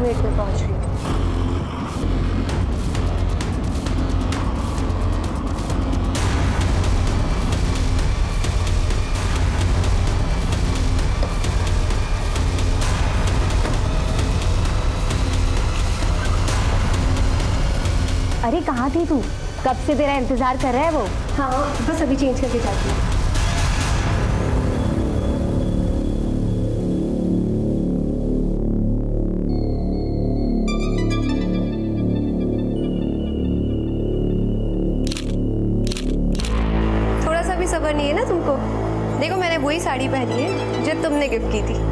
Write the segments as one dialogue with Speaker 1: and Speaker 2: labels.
Speaker 1: Minute में पहुंच रही हूँ।
Speaker 2: अरे कहाँ थी तू? कब से तेरा इंतजार कर रहा है वो।
Speaker 1: हाँ बस अभी चेंज करके जाती हूँ। थोड़ा सा भी सब्र नहीं है ना तुमको? देखो मैंने वही साड़ी पहनी है जो तुमने गिफ्ट की थी।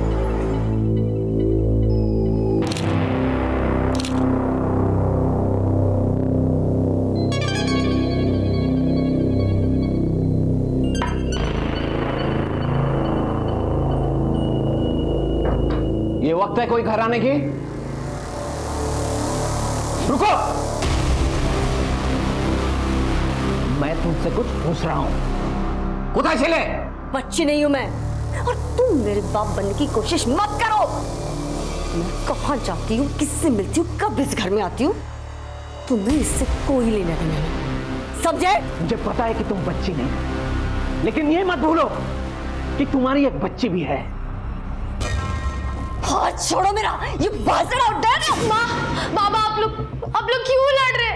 Speaker 3: ये वक्त है कोई घर आने की? रुको, मैं तुमसे कुछ पूछ रहा हूं। कुछ चले?
Speaker 2: बच्ची नहीं हूं मैं, और तुम मेरे बाप बनने की कोशिश मत करो। मैं कहां जाती हूँ, किससे मिलती हूँ, कब इस घर में आती हूँ, तुम्हें इससे कोई लेना देना नहीं, समझे?
Speaker 3: मुझे पता है कि तुम बच्ची नहीं, लेकिन ये मत भूलो कि तुम्हारी एक बच्ची भी है।
Speaker 2: हाथ छोड़ो मेरा, ये बाजरा उठ है। माँ, बाबा, आप लोग क्यों लड़ रहे?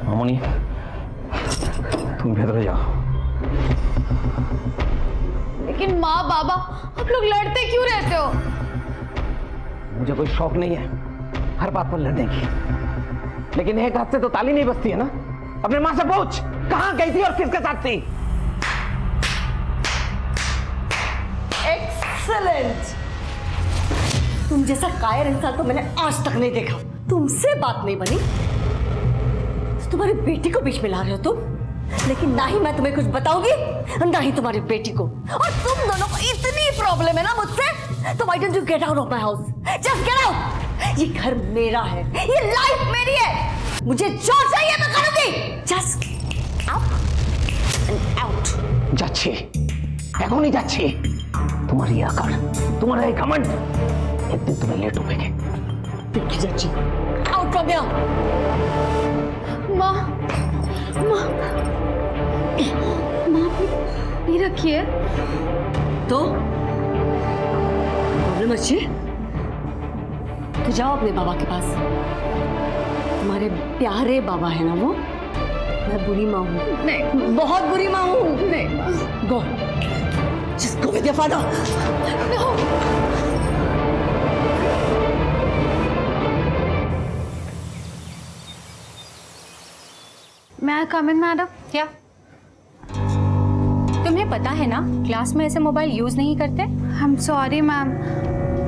Speaker 3: मामूनी, तुम भीतर जाओ।
Speaker 2: लेकिन माँ, बाबा, आप लोग लड़ते क्यों रहते हो?
Speaker 3: मुझे कोई शौक नहीं है हर बात पर लड़ने की, लेकिन एक हाथ से तो ताली नहीं बजती है ना। अपने माँ से पूछ, कहाँ गई थी और किसके साथ थी?
Speaker 2: एक्सेलेंट। तुम जैसा कायर इंसान तो मैंने आज तक नहीं देखा। तुमसे बात नहीं बनी तो तुम्हारी बेटी को बीच में ला रहे हो तुम। लेकिन ना ही मैं तुम्हें कुछ बताऊंगी, ना ही तुम्हारी बेटी को। और तुम दोनों को इतनी प्रॉब्लम है ना मुझसे, तो why don't you get out of my house? Just get out. ये घर मेरा है, ये लाइफ मेरी है। मुझे जो चाहिए मैं करूंगी। Just up and out.
Speaker 3: যাচ্ছে, এখনই যাচ্ছে। तुम्हारी आकर, तुम्हारा एक घमंड, एक दिन तुम्हें लेट होगे।
Speaker 2: देखी जाची, आउट फ्रॉम हियर।
Speaker 1: माँ, माँ, माँ आपने नहीं रखी है
Speaker 2: तो प्रॉब्लम अच्छी, तो जाओ अपने बाबा के पास। तुम्हारे प्यारे बाबा है ना वो। मैं बुरी माँ हूँ।
Speaker 1: नहीं,
Speaker 2: बहुत बुरी माँ हूँ।
Speaker 1: नहीं।
Speaker 2: Go, just go with your father.
Speaker 1: मैं कम इन मैडम?
Speaker 4: क्या तुम्हें पता है ना क्लास में ऐसे मोबाइल यूज नहीं करते?
Speaker 1: I am sorry ma'am,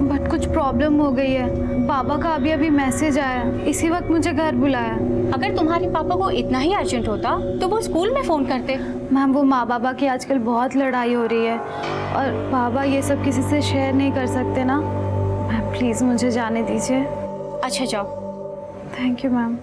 Speaker 1: but कुछ प्रॉब्लम हो गई है। पापा का अभी अभी मैसेज आया, इसी वक्त मुझे घर बुलाया।
Speaker 4: अगर तुम्हारे पापा को इतना ही अर्जेंट होता तो वो स्कूल में फोन करते।
Speaker 1: मैम वो माँ बाबा की आजकल बहुत लड़ाई हो रही है और पापा ये सब किसी से शेयर नहीं कर सकते ना। मैम प्लीज़ मुझे जाने दीजिए।
Speaker 4: अच्छा जाओ।
Speaker 1: Thank you ma'am.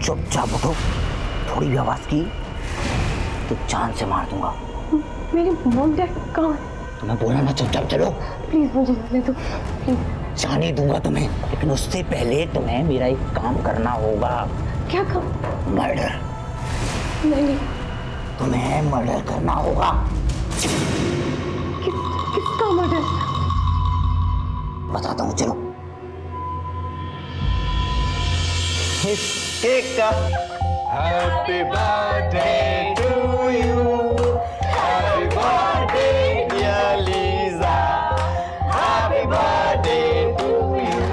Speaker 3: चुपचाप उठो, थोड़ी भी आवाज की तो जान से मार दूंगा।
Speaker 1: मेरी मॉम डैड कहाँ है?
Speaker 3: तुम्हें बोला ना चुपचाप चलो।
Speaker 1: प्लीज मुझे जाने दो, प्लीज।
Speaker 3: जाने दूंगा तुम्हें, लेकिन उससे पहले तुम्हें मेरा एक काम करना होगा।
Speaker 1: क्या काम?
Speaker 3: मर्डर।
Speaker 1: नहीं।
Speaker 3: तुम्हें मर्डर करना होगा।
Speaker 1: किसका मर्डर?
Speaker 3: बताता हूँ, चलो।
Speaker 5: Happy birthday to you. Happy birthday, dear Lisa. Happy birthday to you.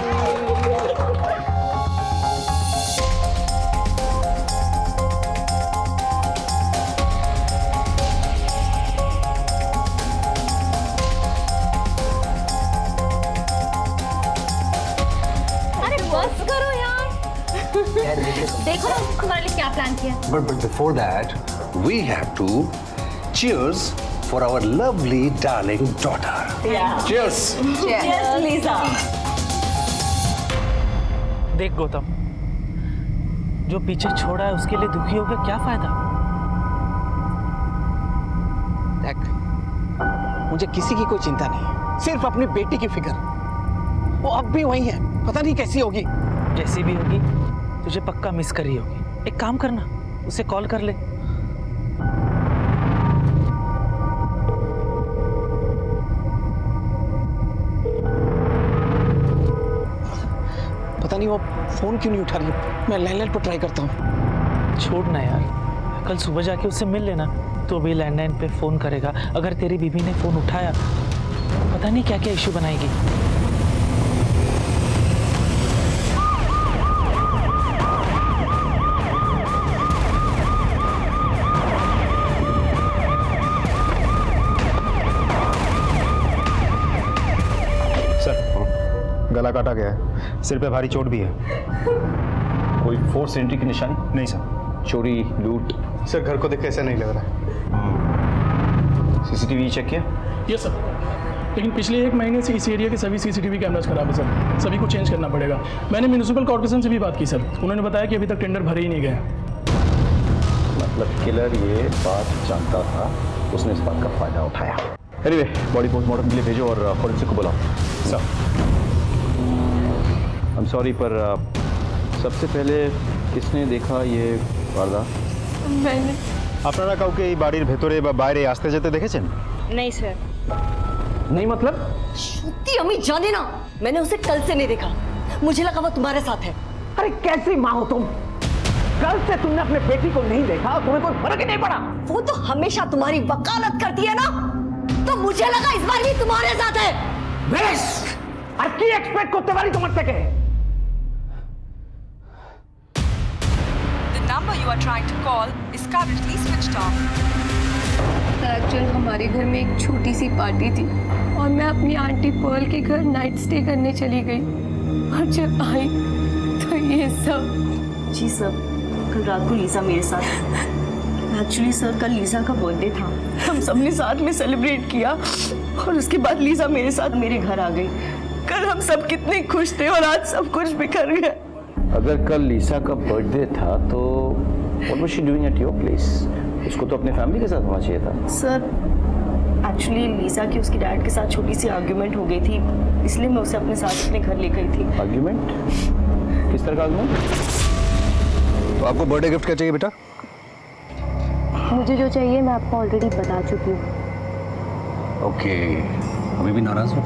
Speaker 4: अरे बस करो यार। देखो ना तुम्हारे लिए क्या प्लान किया।
Speaker 5: But before that, we have to cheers for our lovely darling daughter. Cheers.
Speaker 2: Yes, Lisa.
Speaker 6: देख गौतम, जो पीछे छोड़ा है उसके लिए दुखी होकर क्या फायदा।
Speaker 3: देख, मुझे किसी की कोई चिंता नहीं है, सिर्फ अपनी बेटी की फिक्र। वो अब भी वही है, पता नहीं कैसी होगी।
Speaker 6: जैसी भी होगी तुझे पक्का मिस करी होगी। एक काम करना, उसे कॉल कर ले।
Speaker 3: पता नहीं वो फोन क्यों नहीं उठा रही है। मैं लैंडलाइन पर ट्राई करता हूँ।
Speaker 6: छोड़ ना यार, कल सुबह जाके उससे मिल लेना। तो अभी लैंडलाइन पे फोन करेगा, अगर तेरी बीबी ने फोन उठाया पता नहीं क्या क्या इश्यू बनाएगी।
Speaker 7: गला काटा गया है, सिर पे भारी चोट भी है।
Speaker 8: कोई फोर्स एंट्री की निशानी?
Speaker 7: नहीं सर।
Speaker 8: चोरी, लूट?
Speaker 7: सर घर को देख के ऐसा नहीं लग रहा है।
Speaker 8: सीसीटीवी चेक किया?
Speaker 9: यस सर, लेकिन पिछले 1 महीने से इस एरिया के सभी सीसीटीवी कैमरास खराब है सर। सभी को चेंज करना पड़ेगा। मैंने म्यूनिसिपल कॉर्पोरेशन से भी बात की सर, उन्होंने बताया कि अभी तक टेंडर भरे ही नहीं गए।
Speaker 8: मतलब किलर ये बात जानता था, उसने इस बात का फायदा उठाया। एनीवे, बॉडी पोस्टमार्टम के लिए भेजो और फॉरेंसिक को बुलाओ।
Speaker 7: सर
Speaker 8: आई एम सॉरी, पर सबसे पहले किसने देखा ये वारदात?
Speaker 4: मैंने।
Speaker 7: আপনারা কাউকে এই বাড়ির ভেতরে বা বাইরে আসতে যেতে দেখেছেন?
Speaker 4: नहीं सर।
Speaker 3: नहीं मतलब?
Speaker 2: श्रुति अम्मी जाने ना, मैंने उसे कल से नहीं देखा। मुझे लगा वो तुम्हारे साथ है।
Speaker 3: अरे कैसी माँ हो तुम? कल से तुमने अपने बेटी को नहीं देखा और तुम्हें कोई फर्क ही नहीं पड़ा।
Speaker 2: वो तो हमेशा तुम्हारी वकालत करती है ना, तो मुझे लगा इस बार भी तुम्हारे साथ है।
Speaker 3: बेश, আর কি এক্সপেক্ট করতে পারি তোমার থেকে?
Speaker 10: The number you are trying to call is currently switched off.
Speaker 4: Actual हमारे घर में एक छोटी सी पार्टी थी और मैं अपनी आंटी पर्ल के घर नाइट स्टे करने चली गई और जब आई तो ये सब।
Speaker 2: जी सर, कल रात को लीजा मेरे साथ। एक्चुअली सर कल लीजा का बर्थडे था, हम सबने साथ में सेलिब्रेट किया और उसके बाद लीजा मेरे साथ मेरे घर आ गई। कल हम सब कितने खुश थे और आज सब कुछ बिखर गया।
Speaker 8: अगर कल लीसा का बर्थडे था तो what was she doing at your place? उसको तो अपने फैमिली के साथ होना चाहिए था।
Speaker 2: सर एक्चुअली लीजा की उसके डैड के साथ छोटी सी आर्ग्यूमेंट हो गई थी, इसलिए मैं उसे अपने साथ अपने घर ले गई थी।
Speaker 8: आर्ग्यूमेंट? किस तरह का आर्ग्यूमेंट?
Speaker 7: तो आपको बर्थडे गिफ्ट क्या चाहिए बेटा?
Speaker 4: मुझे जो चाहिए मैं आपको ऑलरेडी बता चुकी हूँ।
Speaker 5: ओके, अभी भी नाराज हो?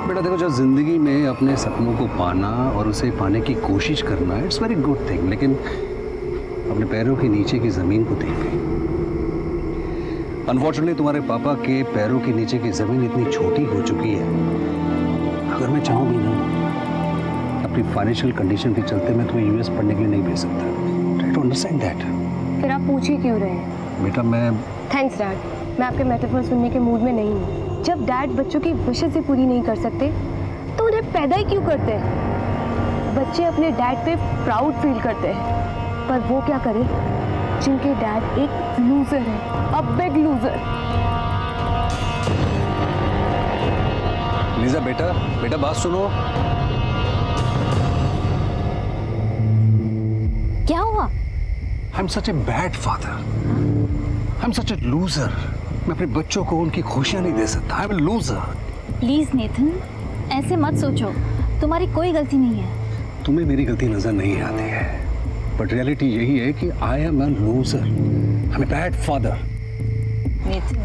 Speaker 5: बेटा देखो, जो जिंदगी में अपने सपनों को पाना और उसे पाने की कोशिश करना, इट्स वेरी गुड थिंग, लेकिन अपने पैरों के नीचे की ज़मीन को देख गई। अनफॉर्चुनेटली तुम्हारे पापा के पैरों के नीचे की ज़मीन इतनी छोटी हो चुकी है, अगर मैं चाहूँ भी ना, अपनी फाइनेंशियल कंडीशन के चलते मैं तुम्हें यूएस पढ़ने के लिए नहीं भेज सकता। Try to understand that.
Speaker 4: फिर आप पूछ ही क्यों रहे हैं?
Speaker 5: बेटा मैं
Speaker 4: थैंक्स डैड, मैं आपके मेटाफर सुनने के मूड में नहीं हूँ। जब डैड बच्चों की विशेस ही पूरी नहीं कर सकते तो उन्हें पैदा ही क्यों करते हैं? बच्चे अपने डैड पे प्राउड फील करते हैं, पर वो क्या करें जिनके डैड एक लूजर है, अ बिग लूजर।
Speaker 5: लीजा बेटा, बेटा बात सुनो।
Speaker 4: क्या हुआ?
Speaker 5: I am such a bad father, I am such a loser. मैं अपने बच्चों को उनकी खुशियां नहीं दे सकता। I am a loser.
Speaker 11: Please Nathan, ऐसे मत सोचो, तुम्हारी कोई गलती नहीं है।
Speaker 5: तुम्हें मेरी गलती नजर नहीं आती है, बट रियलिटी यही है कि I am a loser, I am a bad father.
Speaker 2: Nathan,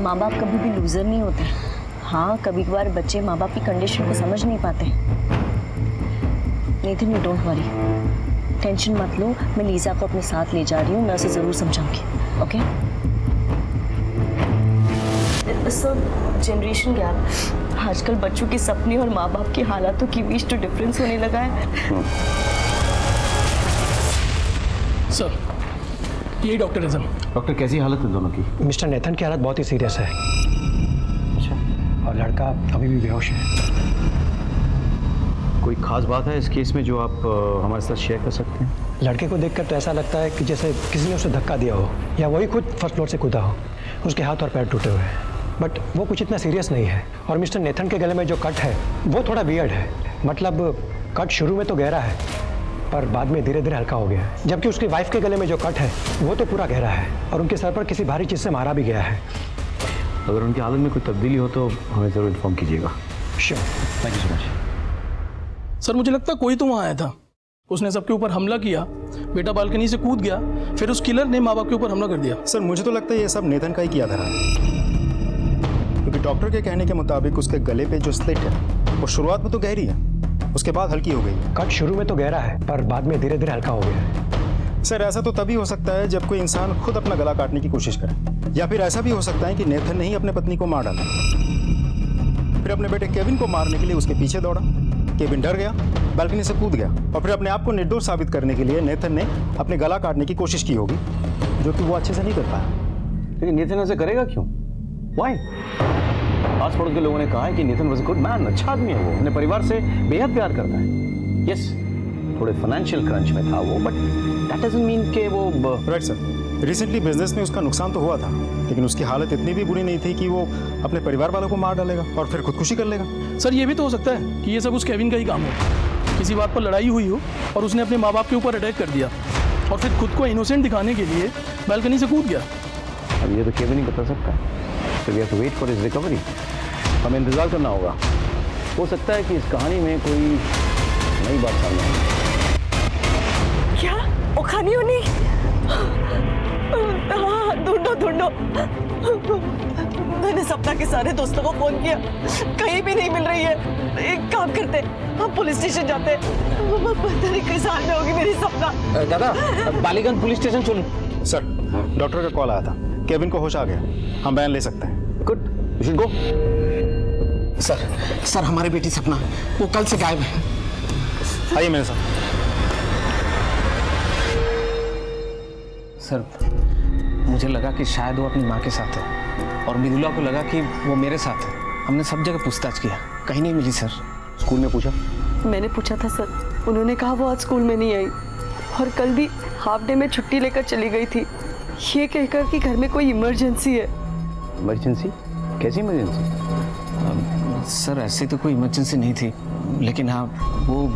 Speaker 2: माँ बाप कभी भी लूजर नहीं होते। हाँ, कभी कभार बच्चे माँ बाप की कंडीशन को समझ नहीं पाते। Nathan, you don't worry, tension मत लो, मैं लीजा को अपने साथ ले जा रही हूँ, मैं उसे ज़रूर समझाऊंगी। ओके सर, जनरेशन गैप, आजकल बच्चों के सपने और माँ बाप के हालातों के बीच तो डिफरेंस होने लगा है।
Speaker 9: सर, यही डॉक्टर है सर।
Speaker 8: डॉक्टर, कैसी हालत है दोनों की?
Speaker 12: मिस्टर नेथन की हालत बहुत ही सीरियस है। अच्छा। और लड़का अभी भी बेहोश है।
Speaker 8: कोई खास बात है इस केस में जो आप हमारे साथ शेयर कर सकते हैं?
Speaker 12: लड़के को देखकर तो ऐसा लगता है कि जैसे किसी ने उसे धक्का दिया हो या वही खुद फर्स्ट फ्लोर से कूदा हो। उसके हाथ और पैर टूटे हुए हैं, बट वो कुछ इतना सीरियस नहीं है। और मिस्टर नेथन के गले में जो कट है वो थोड़ा वियर्ड है। मतलब कट शुरू में तो गहरा है पर बाद में धीरे धीरे हल्का हो गया है, जबकि उसकी वाइफ के गले में जो कट है वो तो पूरा गहरा है और उनके सर पर किसी भारी चीज़ से मारा भी गया है।
Speaker 8: अगर उनकी हालत में कोई तब्दीली हो तो हमें ज़रूर इन्फॉर्म कीजिएगा।
Speaker 12: Sure,
Speaker 8: thank you so much.
Speaker 9: Sir मुझे लगता है कोई तो वहाँ आया था, उसने सबके ऊपर हमला किया, बेटा बालकनी से कूद गया, फिर उस किलर ने माँ बाप के ऊपर हमला कर दिया।
Speaker 7: सर मुझे तो लगता है ये सब नेथन का ही किया था, क्योंकि डॉक्टर के कहने के मुताबिक उसके गले पे जो स्लिट है वो शुरुआत में तो गहरी है, उसके बाद हल्की हो गई।
Speaker 12: कट शुरू में तो गहरा है पर बाद में धीरे धीरे हल्का हो गया है।
Speaker 7: सर ऐसा तो तभी हो सकता है जब कोई इंसान खुद अपना गला काटने की कोशिश करे, या फिर ऐसा भी हो सकता है कि नेथन ने ही अपने पत्नी को मार डाला, फिर अपने बेटे केविन को मारने के लिए उसके पीछे दौड़ा। केविन डर गया, बालकनी से कूद गया और फिर अपने आप को निर्दोष साबित करने के लिए नेथन ने अपने गला काटने की कोशिश की होगी, जो कि वो अच्छे से नहीं कर पाया।
Speaker 8: लेकिन नेथन ऐसे करेगा क्यों? व्हाई? आस पड़ोस के लोगों ने कहा है कि Nathan was a good man, अच्छा आदमी है वो, अपने परिवार से बेहद प्यार करता है। यस, थोड़े फाइनेंशियल क्रंच में था वो, बट दैट डजंट मीन कि वो
Speaker 7: राइट सर, रिसेंटली बिजनेस में उसका नुकसान तो हुआ था, लेकिन उसकी हालत इतनी भी बुरी नहीं थी कि वो अपने परिवार वालों को मार डालेगा और फिर खुदकुशी कर लेगा।
Speaker 9: सर ये भी तो हो सकता है कि ये सब उस केविन का ही काम हो, किसी बात पर लड़ाई हुई हो और उसने अपने माँ बाप के ऊपर अटैक कर दिया और फिर खुद को इनोसेंट दिखाने के लिए बालकनी से कूद गया।
Speaker 8: अब ये तो केविन ही बता सकता है, so we have to wait for his recovery। हमें इंतजार करना होगा, हो सकता है कि इस कहानी में कोई नई बात सामने आए।
Speaker 2: क्या ओखानी होनी? हाँ, ढूंढो ढूंढो। मैंने सपना के सारे दोस्तों को फोन किया, कहीं भी नहीं मिल रही है। एक काम करते, हम पुलिस स्टेशन जाते। पता नहीं किस हाल में होगी मेरी सपना।
Speaker 3: दादा, बालीगंज पुलिस स्टेशन चुन।
Speaker 7: सर डॉक्टर का कॉल आया था, केविन को होश आ गया, हम बयान ले सकते हैं।
Speaker 8: Good, you should go.
Speaker 3: Sir हमारी बेटी सपना वो कल से गायब है।
Speaker 7: आइए मेरे साथ।
Speaker 3: सर मुझे लगा कि शायद वो अपनी माँ के साथ है और मृदुला को लगा कि वो मेरे साथ है। हमने सब जगह पूछताछ किया, कहीं नहीं मिली सर।
Speaker 8: स्कूल में पूछा?
Speaker 2: मैंने पूछा था सर, उन्होंने कहा वो आज स्कूल में नहीं आई और कल भी हाफ डे में छुट्टी लेकर चली गई थी, ये कहकर कि घर में कोई इमरजेंसी है।
Speaker 8: इमरजेंसी? कैसी इमरजेंसी?
Speaker 3: सर ऐसी तो कोई इमरजेंसी नहीं थी, लेकिन हाँ वो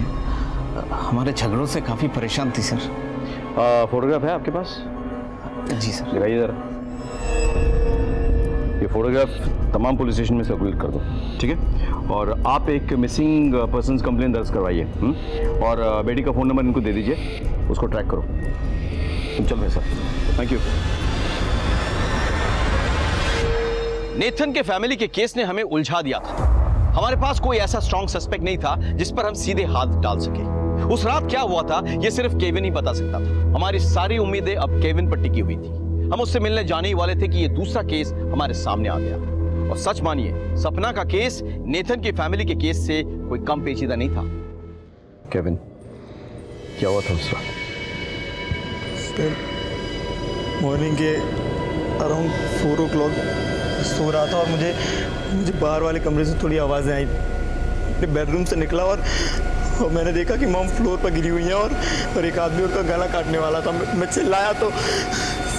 Speaker 3: हमारे झगड़ों से काफ़ी परेशान थी सर।
Speaker 8: फोटोग्राफ है आपके पास?
Speaker 3: जी सर।
Speaker 8: दिखाइए जरा। ये फोटोग्राफ तमाम पुलिस स्टेशन में सर्कुलेट कर दो, ठीक है? और आप एक मिसिंग पर्सन्स कंप्लेंट दर्ज करवाइए और बेटी का फ़ोन नंबर इनको दे दीजिए, उसको ट्रैक करो। चल रहे सर, थैंक यू।
Speaker 13: नेथन के फैमिली के केस ने हमें उलझा दिया था। हमारे पास कोई ऐसा स्ट्रॉन्ग सस्पेक्ट नहीं था जिस पर हम सीधे हाथ डाल सके। उस रात क्या हुआ था ये सिर्फ केविन ही बता सकता था। हमारी सारी उम्मीदें अब केविन पर टिकी हुई थी। हम उससे मिलने जाने ही वाले थे कि ये दूसरा केस हमारे सामने आ गया। और सच मानिए, सपना का केस नेथन की फैमिली के केस से कोई कम पेचीदा नहीं था।
Speaker 8: केविन, क्या हुआ था उस रात?
Speaker 14: मॉर्निंग के अराउंड 4 o'clock सो रहा था और मुझे बाहर वाले कमरे से थोड़ी आवाज़ें आई। अपने बेडरूम से निकला और मैंने देखा कि मॉम फ्लोर पर गिरी हुई है और एक आदमी उनका गला काटने वाला था। मैं चिल्लाया तो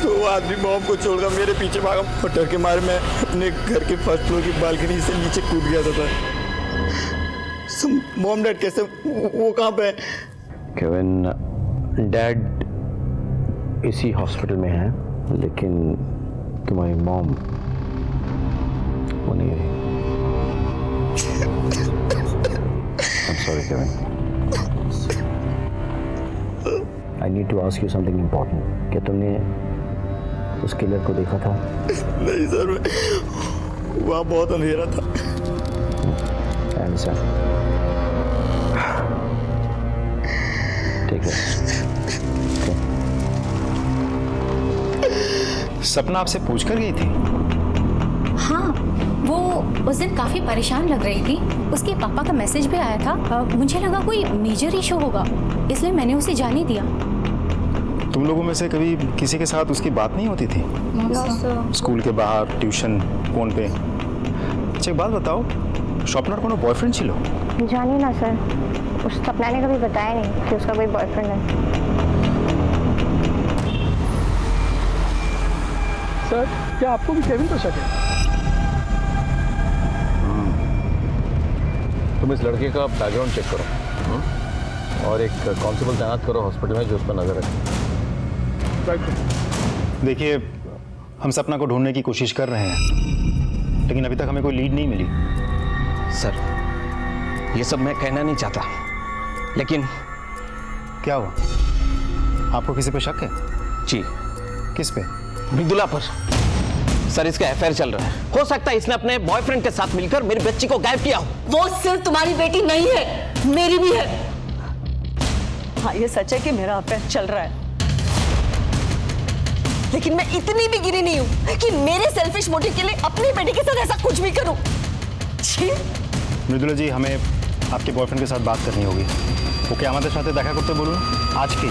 Speaker 14: वो आदमी मॉम को छोड़कर मेरे पीछे भागा और डर के मारे मैं अपने घर के फर्स्ट फ्लोर की बालकनी से नीचे कूद गया था। मॉम डैड कैसे, वो कहाँ पे है?
Speaker 8: केविन, डैड इसी हॉस्पिटल में है, लेकिन तुम्हारी मॉम वो नहीं रही। I'm sorry, Kevin. I need to ask you something important. क्या तुमने उस किलर को देखा था?
Speaker 14: नहीं सर, वहाँ बहुत अंधेरा था।
Speaker 8: I understand. ठीक है।
Speaker 7: सपना आपसे पूछ कर गई थी?
Speaker 11: हाँ, वो उस दिन काफ़ी परेशान लग रही थी। उसके पापा का मैसेज भी आया था। मुझे लगा कोई मेजर इशू होगा, इसलिए मैंने उसे जाने दिया।
Speaker 7: तुम लोगों में से कभी किसी के साथ उसकी बात नहीं होती थी? स्कूल के बाहर, ट्यूशन, फोन पे? अच्छा एक बात बताओ, स्वप्नार कोनो बॉयफ्रेंड छिलो?
Speaker 4: जानिए ना सर, उस सपना ने कभी बताया नहीं कि उसका कोई बॉयफ्रेंड है।
Speaker 9: सर क्या आपको भी केविन पर शक है?
Speaker 8: तुम इस लड़के का बैकग्राउंड चेक करो और एक कांस्टेबल तैनात करो हॉस्पिटल में जो उस पर नजर रखे।
Speaker 7: देखिए, हम सपना को ढूंढने की कोशिश कर रहे हैं, लेकिन अभी तक हमें कोई लीड नहीं मिली।
Speaker 3: सर, ये सब मैं कहना नहीं चाहता, लेकिन
Speaker 7: क्या हुआ? आपको किसी पे शक है?
Speaker 3: जी।
Speaker 7: किस पे?
Speaker 3: मृदुला पर। सर, इसका अफेयर चल रहा है। हो सकता है इसने अपने बॉयफ्रेंड के साथ मिलकर मेरी बच्ची को गायब किया हो।
Speaker 2: वो सिर्फ तुम्हारी बेटी नहीं है, मेरी भी है। हाँ, ये सच है कि मेरा अफेयर चल रहा है, लेकिन मैं इतनी भी गिरी नहीं हूं कि मेरे सेल्फिश मोटिव के लिए अपनी बेटी के साथ ऐसा कुछ भी करूं। छी।
Speaker 7: मृदुला जी, हमें आपके बॉयफ्रेंड के साथ बात करनी होगी। वो क्या हमारे साथ देखा करते बोलूँ आज की?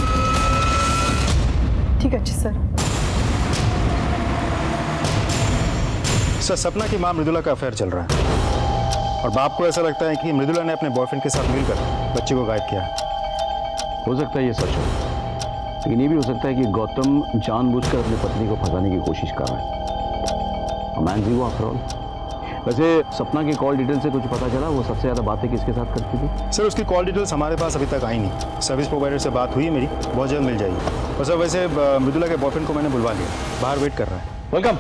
Speaker 2: ठीक है जी सर।
Speaker 7: सर, सपना की मां मृदुला का अफेयर चल रहा है और बाप को ऐसा लगता है कि मृदुला ने अपने बॉयफ्रेंड के साथ मिलकर बच्ची को गायब किया है।
Speaker 8: हो सकता है ये सच हो, लेकिन ये भी हो सकता है कि गौतम जानबूझकर अपनी पत्नी को फंसाने की कोशिश कर रहा है। मैन जी वो आफ्टर ऑल। वैसे सपना की कॉल डिटेल से कुछ पता चला? वो सबसे ज़्यादा बातें किसके साथ करती थी?
Speaker 7: सर, उसकी कॉल डिटेल्स हमारे पास अभी तक आई नहीं। सर्विस प्रोवाइडर से बात हुई है मेरी, बहुत जल्द मिल जाएगी। और सर, वैसे मृदुला के बॉयफ्रेंड को मैंने बुलवा लिया, बाहर वेट कर रहा है।
Speaker 8: Welcome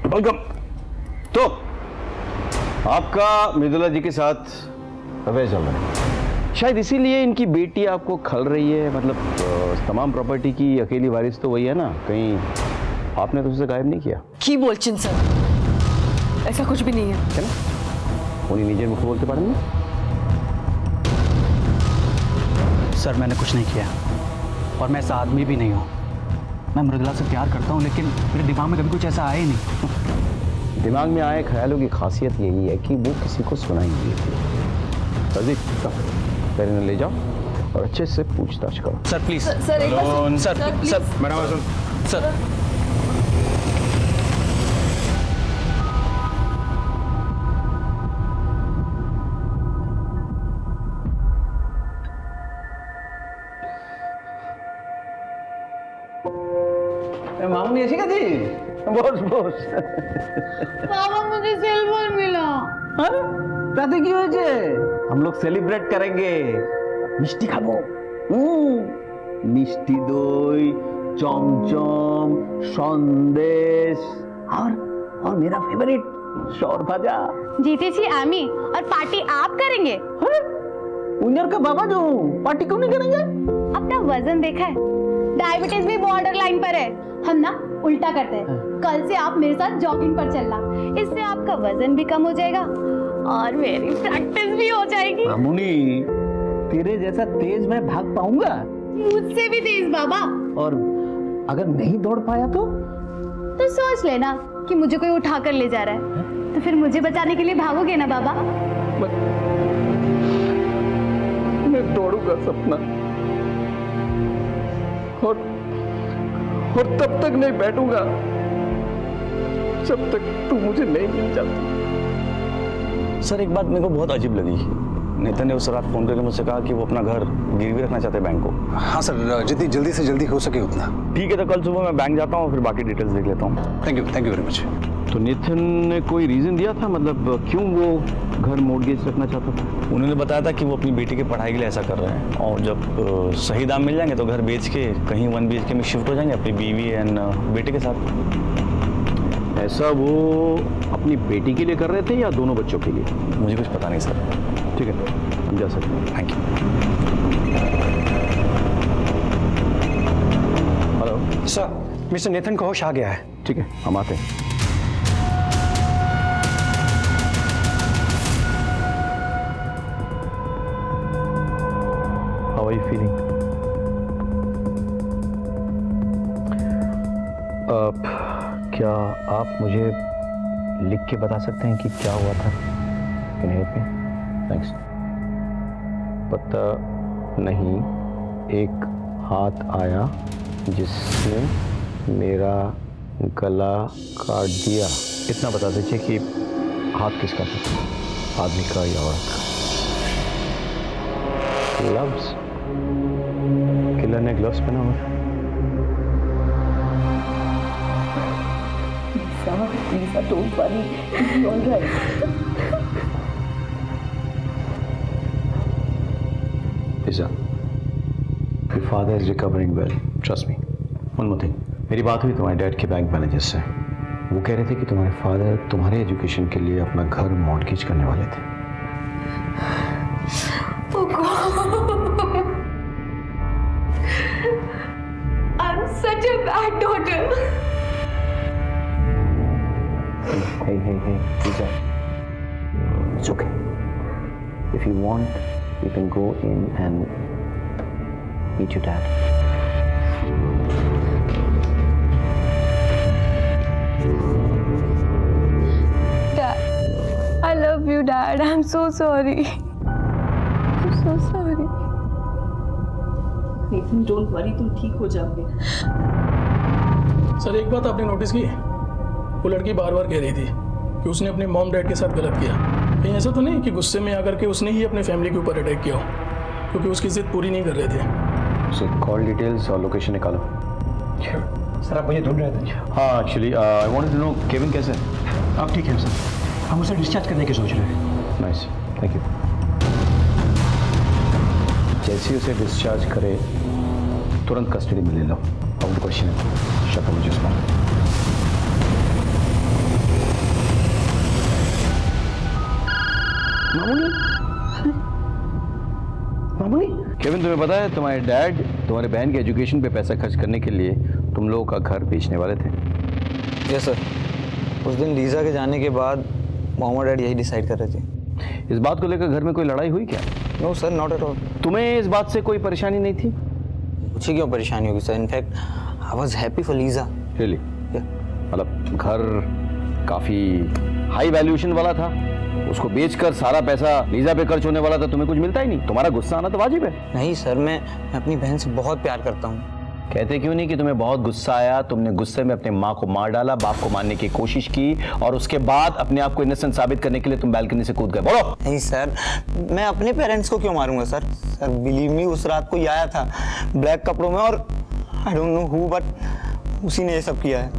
Speaker 8: welcome. तो आपका मृदुला जी के साथ अफेयर चल रहा है, शायद इसीलिए इनकी बेटी आपको खल रही है। मतलब तमाम प्रॉपर्टी की अकेली वारिस तो वही है ना, कहीं आपने तो उसे गायब नहीं किया?
Speaker 2: की बोलचिन सर, ऐसा कुछ भी नहीं है।
Speaker 8: क्या ना उन्हीं निजे मुख बोलते पारे में?
Speaker 12: सर, मैंने कुछ नहीं किया और मैं ऐसा आदमी भी नहीं हूँ। मैं मृदुला से प्यार करता हूँ, लेकिन मेरे दिमाग में कभी कुछ ऐसा आया ही नहीं।
Speaker 8: दिमाग में आए ख्यालों की खासियत यही है कि वो किसी को सुनाई नहीं देती। पहले ले जाओ और अच्छे से पूछताछ करो।
Speaker 12: Sir please.
Speaker 2: सर एक बार
Speaker 12: सर
Speaker 7: मैडम
Speaker 12: सर
Speaker 8: मामूनी ऐसी जी बोस बोस
Speaker 1: पापा, मुझे सिल्वर मिला।
Speaker 8: ताते की वजह हम लोग सेलिब्रेट करेंगे। मिष्टी खाबो, मिष्टी दई, चमचम, संदेश और मेरा फेवरेट शौर भाजा।
Speaker 1: जीतेছি আমি और पार्टी आप करेंगे।
Speaker 8: उन्यर का बाबा जो पार्टी क्यों नहीं करेंगे?
Speaker 1: अपना वजन देखा है? डायबिटीज भी बॉर्डर लाइन पर है। हम ना उल्टा करते हैं। कल से आप मेरे साथ जॉगिंग पर चलना, इससे आपका वजन भी कम हो जाएगा और मेरी प्रैक्टिस भी हो जाएगी।
Speaker 8: मामूनी, तेरे जैसा तेज मैं भाग पाऊंगा?
Speaker 1: मुझसे भी तेज बाबा।
Speaker 8: और अगर नहीं दौड़ पाया तो
Speaker 1: सोच लेना कि मुझे कोई उठा कर ले जा रहा है, तो फिर मुझे बचाने के लिए भागोगे ना बाबा?
Speaker 8: मैं दौड़ूंगा सपना, और तब तक नहीं बैठूंगा जब तक तू मुझे नहीं मिल जाती। सर, एक बात मेरे को बहुत अजीब लगी। नेता ने उस रात फोन करके मुझसे कहा कि वो अपना घर गिरवी रखना चाहते हैं बैंक को।
Speaker 5: हाँ सर, जितनी जल्दी से जल्दी हो सके उतना।
Speaker 8: ठीक है, तो कल सुबह मैं बैंक जाता हूँ, फिर बाकी डिटेल्स देख लेता हूँ।
Speaker 5: Thank you very much.
Speaker 8: तो नेथन ने कोई रीजन दिया था, मतलब क्यों वो घर मॉर्गेज रखना चाहता था? उन्होंने बताया था कि वो अपनी बेटी की पढ़ाई के लिए ऐसा कर रहे हैं, और जब सही दाम मिल जाएंगे तो घर बेच के कहीं 1 BHK में शिफ्ट हो जाएंगे अपनी बीवी एंड बेटे के साथ। ऐसा वो अपनी बेटी के लिए कर रहे थे या दोनों बच्चों के लिए? मुझे कुछ पता नहीं सर। ठीक है, हम जा सकते हैं। Thank you. Hello
Speaker 12: sir, mister Nathan को होश आ गया है।
Speaker 8: ठीक है, हम आते हैं। How are you feeling? क्या आप मुझे लिख के बता सकते हैं कि क्या हुआ था? Can you help me? Thanks. पता नहीं, एक हाथ आया जिसने मेरा गला काट दिया। इतना बता दीजिए कि हाथ किसका था, आदमी का या औरत का? ग्लव्स? किलर ने ग्लव्स पहना हुआ था।
Speaker 2: Lisa, don't worry. It'll be all right.
Speaker 8: Lisa, your father is recovering well. Trust me. One more thing. मेरी बात हुई तुम्हारे डैड के बैंक मैनेजर से। वो कह रहे थे कि तुम्हारे फादर तुम्हारे एजुकेशन के लिए अपना घर मॉर्टगेज करने वाले थे।
Speaker 4: Oh God. I'm such a bad daughter.
Speaker 8: Hey, Lisa. It's okay. If you want, you can go in and meet your dad.
Speaker 4: Dad, I love you, Dad. I'm so sorry. I'm so sorry.
Speaker 2: Nathan, don't worry, तुम ठीक हो जाओगे।
Speaker 9: Sir, एक बात आपने notice की? वो लड़की बार बार कह रही थी कि उसने अपने मॉम डैड के साथ गलत किया। कहीं ऐसा तो नहीं कि गुस्से में आकर के उसने ही अपने फैमिली के ऊपर अटैक किया हो, क्योंकि उसकी जिद पूरी नहीं कर रहे थे।
Speaker 8: सो कॉल डिटेल्स और लोकेशन निकालो।
Speaker 12: सर आप मुझे ढूंढ रहे थे?
Speaker 8: हाँ, actually I wanted to know Kevin कैसे है?
Speaker 12: आप ठीक हैं सर? हम उसे डिस्चार्ज करने की सोच रहे हैं।
Speaker 8: Nice, thank you. जैसे उसे डिस्चार्ज करे तुरंत कस्टडी में ले लो। और क्वेश्चन है शक्ल मुझे उसमें। मामूली केविन, तुम्हें पता है तुम्हारे डैड तुम्हारे बहन के एजुकेशन पे पैसा खर्च करने के लिए तुम लोगों का घर बेचने वाले थे?
Speaker 14: Yes sir. उस दिन लीजा के जाने के बाद मोहम्मद डैड यही डिसाइड कर रहे थे।
Speaker 8: इस बात को लेकर घर में कोई लड़ाई हुई क्या?
Speaker 14: No sir, not at all.
Speaker 8: तुम्हें इस बात से कोई परेशानी नहीं थी?
Speaker 14: मुझे क्यों परेशानी होगी sir? In fact I was happy for Lisa.
Speaker 8: Really? मतलब घर काफी हाई वैल्यूएशन वाला था, उसको बेचकर सारा पैसा लीजा पे खर्च होने वाला था, तुम्हें कुछ मिलता ही नहीं। तुम्हारा गुस्सा आना तो वाजिब है।
Speaker 14: नहीं सर, मैं अपनी बहन से बहुत प्यार करता हूँ।
Speaker 8: कहते क्यों नहीं कि तुम्हें बहुत गुस्सा आया, तुमने गुस्से में अपने माँ को मार डाला, बाप को मारने की कोशिश की और उसके बाद अपने आप को इनोसेंट साबित करने के लिए तुम बालकनी से कूद गए। बोलो।
Speaker 14: नहीं सर, मैं अपने पेरेंट्स को क्यों मारूंगा सर? सर बिलीव मी, उस रात कोई आया था ब्लैक कपड़ों में और I don't know who, but उसी ने ये सब किया है।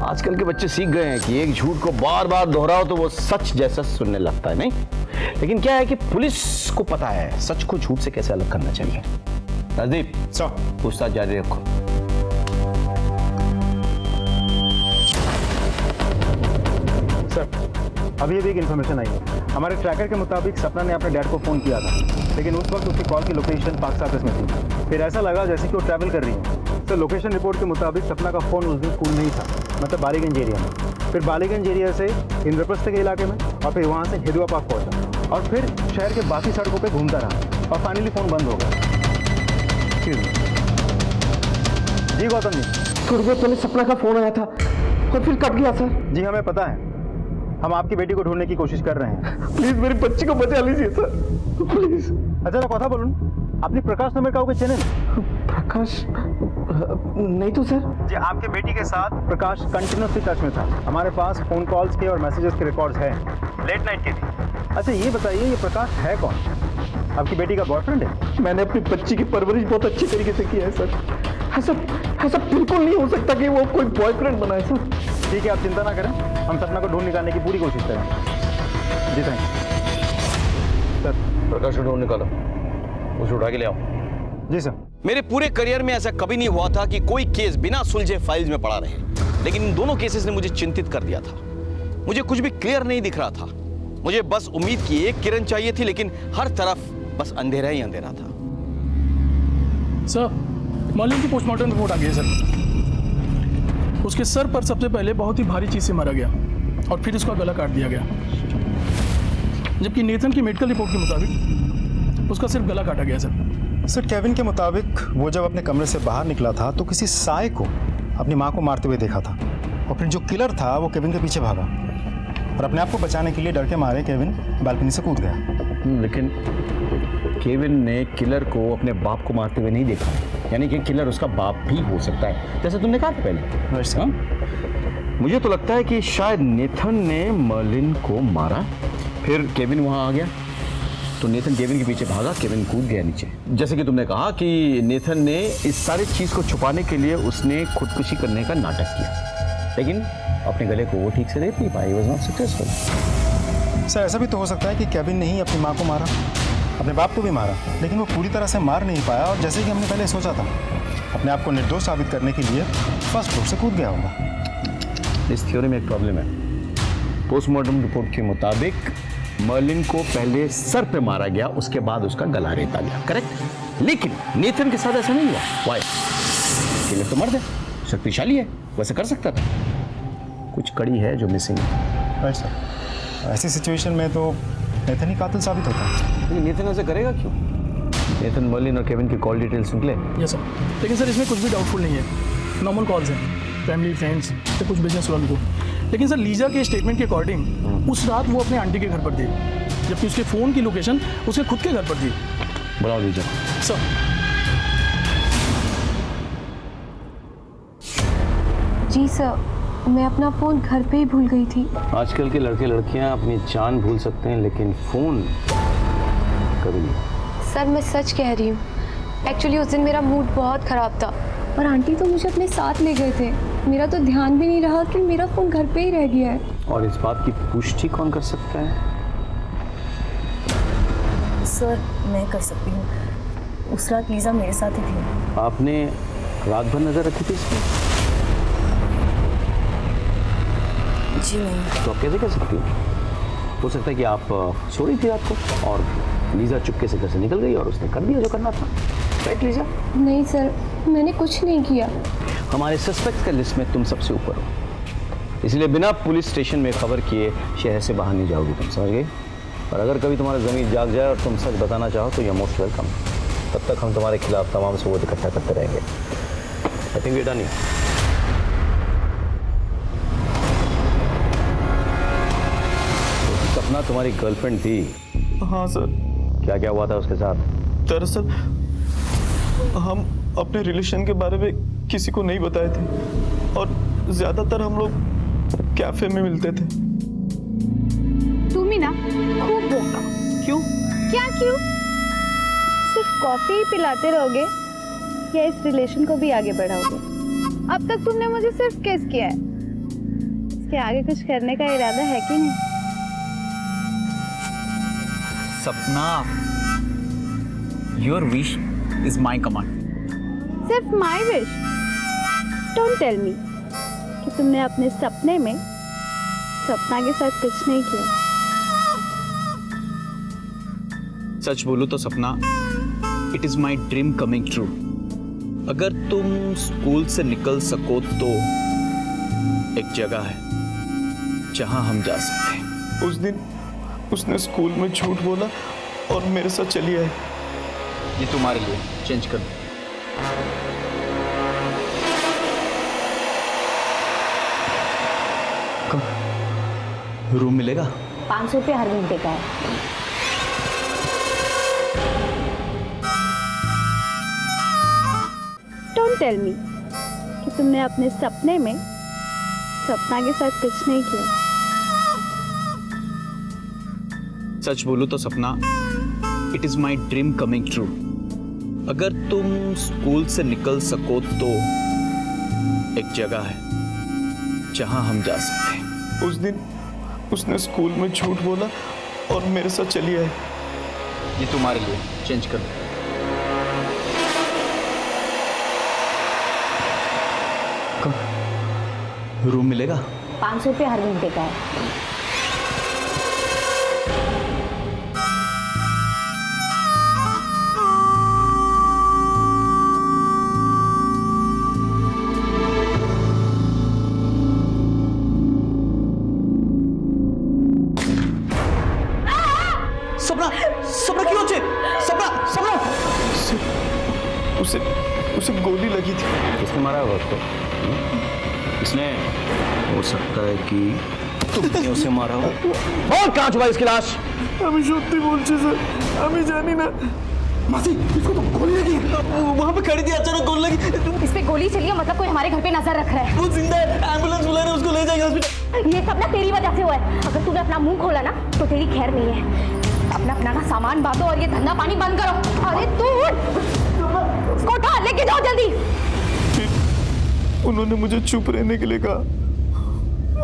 Speaker 8: आजकल के बच्चे सीख गए हैं कि एक झूठ को बार बार दोहराओ तो वो सच जैसा सुनने लगता है, नहीं? लेकिन क्या है कि पुलिस को पता है सच को झूठ से कैसे अलग करना चाहिए। राजदीप सर, पूछताछ जारी रखो।
Speaker 7: सर, अभी एक इन्फॉर्मेशन आई है। हमारे ट्रैकर के मुताबिक सपना ने अपने डैड को फ़ोन किया था, लेकिन उस वक्त उसकी कॉल की लोकेशन पाक साकस में थी। फिर ऐसा लगा जैसे कि वो ट्रैवल कर रही है। सर, लोकेशन रिपोर्ट के मुताबिक सपना का फ़ोन उस दिन स्कूल नहीं था, मतलब बालीगंज एरिया में। फिर बालीगंज एरिया से इंद्रप्रस्थ के इलाके में और फिर वहाँ से हिदुआ पार्क पहुँचा और फिर शहर के बाकी सड़कों पर घूमता रहा और फाइनली फ़ोन बंद हो गया। जी गौतम जी,
Speaker 3: थोड़ी देर पहले सपना का फोन आया था और फिर कट गया सर।
Speaker 7: जी हमें पता है, हम आपकी बेटी को ढूंढने की कोशिश कर रहे हैं।
Speaker 3: प्लीज मेरी बच्ची को बचा लीजिए सर, प्लीज।
Speaker 7: अच्छा ना কথা বলুন, আপনি प्रकाश नाम কাউকে চেনেন?
Speaker 3: प्रकाश नहीं तो सर।
Speaker 7: जी आपके बेटी के साथ प्रकाश कंटिन्यूसली टच में था। हमारे पास फोन कॉल्स के और मैसेजेस के रिकॉर्ड्स हैं, लेट नाइट के थी। अच्छा ये बताइए, ये प्रकाश है कौन? आपकी बेटी का बॉयफ्रेंड है?
Speaker 3: मैंने अपनी बच्ची की परवरिश बहुत अच्छी तरीके से की है सर। ऐसा बिल्कुल नहीं हो सकता कि वो कोई बॉयफ्रेंड बनाए सर।
Speaker 7: ठीक है, आप चिंता ना करें, हम सपना को ढूंढ निकालने की पूरी कोशिश करेंगे। जी थैंक यू सर।
Speaker 8: प्रकाश को ढूंढ निकालो, उसे उठा के ले आओ।
Speaker 7: जी सर।
Speaker 13: मेरे पूरे करियर में ऐसा कभी नहीं हुआ था कि कोई केस बिना सुलझे फाइल्स में पड़ा रहे, लेकिन इन दोनों केसेस ने मुझे चिंतित कर दिया था। मुझे कुछ भी क्लियर नहीं दिख रहा था। मुझे बस उम्मीद की एक किरण चाहिए थी, लेकिन हर तरफ बस अंधेरा ही अंधेरा था।
Speaker 9: सर, मालूम की पोस्टमार्टम रिपोर्ट आ गई है सर। उसके सर पर सबसे पहले बहुत ही भारी चीज से मारा गया और फिर उसका गला काट दिया गया, जबकि नेथन की मेडिकल रिपोर्ट के मुताबिक उसका सिर्फ गला काटा गया सर।
Speaker 7: सर, केविन के मुताबिक वो जब अपने कमरे से बाहर निकला था तो किसी साय को अपनी माँ को मारते हुए देखा था और फिर जो किलर था वो केविन के पीछे भागा और अपने आप को बचाने के लिए डर के मारे केविन बालकनी से कूद गया।
Speaker 8: लेकिन केविन ने किलर को अपने बाप को मारते हुए नहीं देखा, यानी कि किलर उसका बाप भी हो सकता है, जैसे तुमने कहा था पहले। हाँ? मुझे तो लगता है कि शायद नेथन ने मर्लिन को मारा, फिर केविन वहां आ गया तो नेथन केविन के पीछे भागा, केविन कूद गया नीचे। जैसे कि तुमने कहा कि नेथन ने इस सारी चीज को छुपाने के लिए उसने खुदकुशी करने का नाटक किया। लेकिन अपने गले को वो ठीक से रेत नहीं पाई, वाज नॉट सक्सेसफुल।
Speaker 7: सर ऐसा भी तो हो सकता है कि केविन ने ही अपनी माँ को मारा, अपने बाप को भी मारा, लेकिन वो पूरी तरह से मार नहीं पाया और जैसे कि हमने पहले सोचा था अपने आप को निर्दोष साबित करने के लिए फर्स्ट फ्लोर से कूद गया होगा।
Speaker 8: इस थ्योरी में एक प्रॉब्लम है। पोस्टमार्टम रिपोर्ट के मुताबिक मर्लिन को पहले सर पे मारा गया, उसके बाद उसका गला रेता गया, करेक्ट? लेकिन नेथन के साथ ऐसा नहीं हुआ। वाई? किलर तो मर्द है, शक्तिशाली है, वैसे कर सकता था। कुछ कड़ी है जो मिसिंग है।
Speaker 7: राइट सर, ऐसी सिचुएशन में तो नेथन ही कातिल साबित होता है।
Speaker 8: लेकिन नेथन ऐसा करेगा क्यों? नेथन मर्लिन और केविन की कॉल डिटेल्स निकले?
Speaker 9: यस सर, लेकिन सर इसमें कुछ भी डाउटफुल नहीं है। नॉर्मल कॉल्स हैं, फैमिली फ्रेंड्स से कुछ बिजनेस वालों को। लेकिन सर लीजा के स्टेटमेंट के अकॉर्डिंग उस रात वो अपने आंटी के घर पर थी, जबकि उसके फ़ोन की लोकेशन उसके खुद के घर पर थी।
Speaker 8: बुलाओ लीजा।
Speaker 9: सर
Speaker 4: जी सर, मैं अपना फ़ोन घर पे ही भूल गई थी।
Speaker 8: आजकल के लड़के लड़कियां अपनी जान भूल सकते हैं, लेकिन फ़ोन कभी नहीं।
Speaker 4: सर मैं सच कह रही हूँ, एक्चुअली उस दिन मेरा मूड बहुत ख़राब था और आंटी तो मुझे अपने साथ ले गए थे। मेरा तो ध्यान भी नहीं रहा कि मेरा फ़ोन घर पे ही रह गया है।
Speaker 8: और इस बात की पुष्टि कौन कर सकता है?
Speaker 2: सर मैं कर सकती हूँ, उस रात लीजा मेरे साथ ही थी।
Speaker 8: आपने रात भर नजर रखी थी इसकी?
Speaker 2: जी नहीं।
Speaker 8: तो आप कैसे कर सकती हो सकता है कि आप सो रही थी रात को और लीजा चुपके से घर से निकल गई और उसने कर दिया जो करना था, राइट लीजा?
Speaker 4: नहीं सर, मैंने कुछ नहीं किया।
Speaker 8: हमारे सस्पेक्ट के लिस्ट में तुम सबसे ऊपर हो, इसलिए बिना पुलिस स्टेशन में खबर किए शहर से बाहर नहीं जाओगी, तुम समझ गए? और अगर कभी तुम्हारा ज़मीर जाग जाए और तुम सच बताना चाहो तो यू आर मोस्ट वेलकम। तब तक हम तुम्हारे खिलाफ तमाम सबूत इकट्ठा करते रहेंगे। I think we done here. Sapna तुम्हारी गर्लफ्रेंड थी?
Speaker 14: हाँ सर।
Speaker 8: क्या क्या हुआ था उसके साथ?
Speaker 14: दरअसल हम अपने रिलेशन के बारे में किसी को नहीं बताए थे और ज्यादातर हम लोग कैफे में मिलते थे।
Speaker 1: तुम ही ना खूब बोका।
Speaker 6: क्यों?
Speaker 1: क्या क्यों? सिर्फ कॉफी ही पिलाते रहोगे या इस रिलेशन को भी आगे बढ़ाओगे? अब तक तुमने मुझे सिर्फ किस किया है, इसके आगे कुछ करने का इरादा है कि नहीं?
Speaker 15: सपना, your wish is my command.
Speaker 1: सिर्फ my wish? Don't tell me कि तुमने अपने सपने में सपना के साथ कुछ नहीं किया।
Speaker 15: सच बोलूं तो सपना, it is my dream coming true. अगर तुम स्कूल से निकल सको तो एक जगह है जहां हम जा सकते हैं।
Speaker 14: उस दिन उसने स्कूल में झूठ बोला और मेरे साथ चली आई।
Speaker 15: ये तुम्हारे लिए, चेंज कर दो। रूम मिलेगा?
Speaker 2: 500 रुपये हर घंटे का है।
Speaker 1: डोंट टेल मी कि तुमने अपने सपने में सपना के साथ कुछ नहीं किया।
Speaker 15: सच बोलूं तो सपना, it is my dream coming true. अगर तुम स्कूल से निकल सको तो एक जगह है जहां हम जा सकते हैं।
Speaker 14: उस दिन उसने स्कूल में झूठ बोला और मेरे साथ चली आई।
Speaker 15: ये तुम्हारे लिए, चेंज कर दो। रूम मिलेगा?
Speaker 2: 500 रुपये हर घंटे का है।
Speaker 15: सपना, सपना क्यों होचे? सपना, सपना!
Speaker 14: उसे गोली लगी थी।
Speaker 8: किसने मारा होगा उसको?
Speaker 15: इसने, हो सकता है कि तुमने उसे मारा हो।
Speaker 8: और कहाँ छुपा इसकी लाश?
Speaker 14: আমি সত্যি বলছি স্যার, আমি জানি না।
Speaker 15: मासी, इसको तो गोली लगी। वहाँ पे खड़ी थी, अचानक गोली लगी।
Speaker 2: इस पे गोली चली है, मतलब कोई हमारे घर पे नजर रख रहा है।
Speaker 15: वो जिंदा है, एम्बुलेंस बुला रहे हैं, उसको ले जाएंगे हॉस्पिटल।
Speaker 2: ये सब ना तेरी वजह से हुआ है। अगर तूने अपना मुंह खोला ना तो तेरी खैर नहीं है। अपना ना सामान बांधो और ये धंधा पानी बंद करो। अरे तू उसको उठा, लेके जाओ जल्दी।
Speaker 14: उन्होंने मुझे चुप रहने के लिए कहा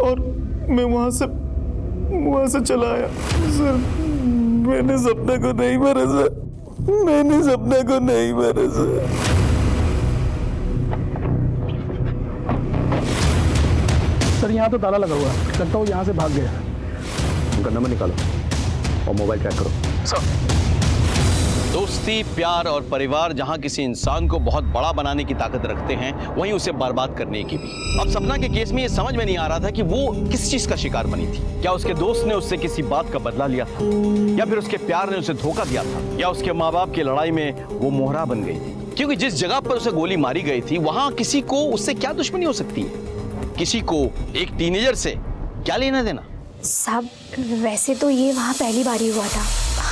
Speaker 14: और मैं वहां से चला आया। सर मैंने सपना को नहीं मारा सर, मैंने सपना को नहीं मारा सर।
Speaker 9: सर यहाँ तो ताला लगा हुआ है, लगता है वो यहाँ से भाग गया।
Speaker 8: उनका नंबर निकालो और मोबाइल ट्रैक करो।
Speaker 13: दोस्ती, प्यार और परिवार जहां किसी इंसान को बहुत बड़ा बनाने की ताकत रखते हैं, वहीं उसे बर्बाद करने की भी। अब सपना के केस में ये समझ में नहीं आ रहा था कि वो किस चीज का शिकार बनी थी। क्या उसके दोस्त ने उससे किसी बात का बदला लिया था, या फिर उसके प्यार ने उसे धोखा दिया था, या उसके माँ बाप की लड़ाई में वो मोहरा बन गई थी। क्योंकि जिस जगह पर उसे गोली मारी गई थी, वहां किसी को उससे क्या दुश्मनी हो सकती है? किसी को एक टीनेजर से क्या लेना देना?
Speaker 16: साहब वैसे तो ये वहाँ पहली बार ही हुआ था,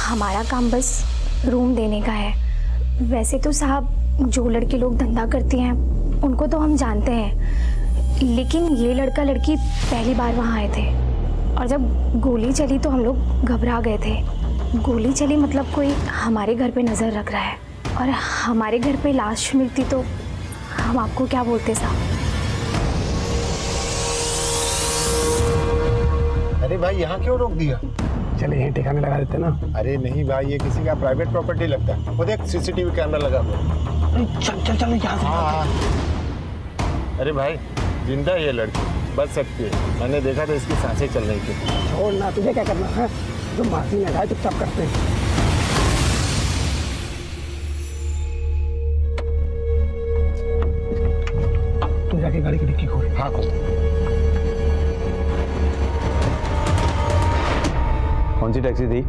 Speaker 16: हमारा काम बस रूम देने का है। वैसे तो साहब जो लड़के लोग धंधा करती हैं उनको तो हम जानते हैं, लेकिन ये लड़का लड़की पहली बार वहाँ आए थे और जब गोली चली तो हम लोग घबरा गए थे। गोली चली मतलब कोई हमारे घर पे नज़र रख रहा है, और हमारे घर पे लाश मिलती तो हम आपको क्या बोलते साहब।
Speaker 17: अरे भाई यहाँ क्यों रोक दिया?
Speaker 12: चले यहीं ठिकाने लगा देते ना।
Speaker 17: अरे नहीं भाई, ये किसी का प्राइवेट प्रॉपर्टी लगता है। वो देख सीसीटीवी कैमरा लगा हुआ।
Speaker 12: चल चल चल यहाँ से।
Speaker 17: हाँ। अरे भाई जिंदा ये लड़की बच सकती है, मैंने देखा था इसकी सांसें चल रही थी।
Speaker 12: छोड़ ना, तुझे क्या करना है? तुम माफी लगाए चुपचाप करते हैं। तू जाके गाड़ी की डिक्की खोल।
Speaker 17: हाँ खोल।
Speaker 8: कौन सी टैक्सी थी?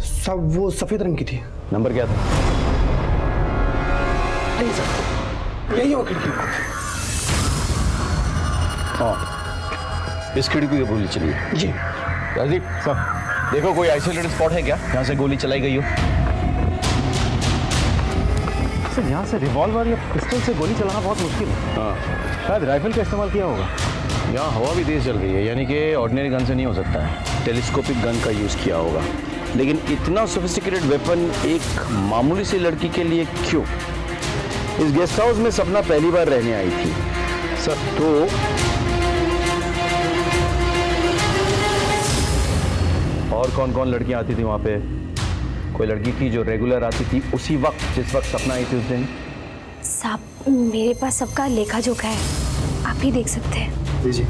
Speaker 12: सब वो सफेद रंग की थी।
Speaker 8: नंबर क्या था?
Speaker 12: नहीं सर, यही वो खिड़की।
Speaker 8: हाँ, इस खिड़की की गोली चली है।
Speaker 12: जी
Speaker 8: राजीव सर, देखो कोई आइसोलेटेड स्पॉट है क्या यहाँ से गोली चलाई गई हो?
Speaker 7: सर यहाँ से रिवॉल्वर या पिस्टल से गोली चलाना बहुत मुश्किल है।
Speaker 8: हाँ,
Speaker 7: शायद राइफल का इस्तेमाल किया होगा।
Speaker 8: यहाँ हवा भी तेज चल रही है, यानी कि ऑर्डिनरी गन से नहीं हो सकता है, टेलीस्कोपिक गन का यूज़ किया होगा। लेकिन इतना सोफिस्टिकेटेड वेपन एक मामूली सी लड़की के लिए क्यों? इस गेस्ट हाउस में सपना पहली बार रहने आई थी सर, तो और कौन कौन लड़कियां आती थी वहाँ पे? कोई लड़की थी जो रेगुलर आती थी उसी वक्त जिस वक्त सपना आई थी उस दिन?
Speaker 16: साहब मेरे पास सबका लेखा जोखा है, आप ही देख सकते हैं।
Speaker 17: जी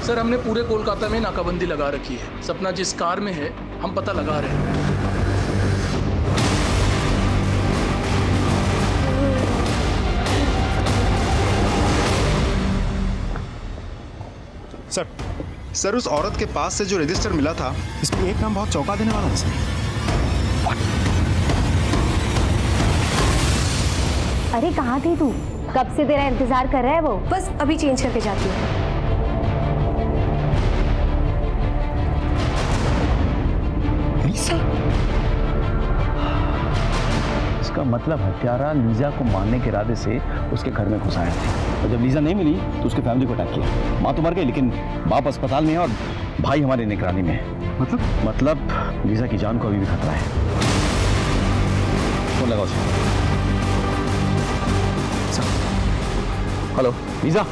Speaker 9: सर हमने पूरे कोलकाता में नाकाबंदी लगा रखी है। सपना जिस कार में है हम पता लगा रहे हैं।
Speaker 7: सर उस औरत के पास से जो रजिस्टर मिला था, इसमें एक नाम बहुत चौंका देने वाला है सर।
Speaker 16: अरे कहाँ थी तू? कब से तेरा इंतजार कर रहा है वो।
Speaker 4: बस अभी चेंज करके जाती हूँ।
Speaker 8: इसका मतलब हत्यारा लीजा को मारने के इरादे से उसके घर में घुसाया था, और जब लीजा नहीं मिली तो उसकी फैमिली को अटैक किया। माँ तो मर गई, लेकिन बाप अस्पताल में है और भाई हमारे निगरानी में है। मतलब लीजा की जान को अभी भी खतरा है। फोन लगाओ उसे। हेलो लीजा,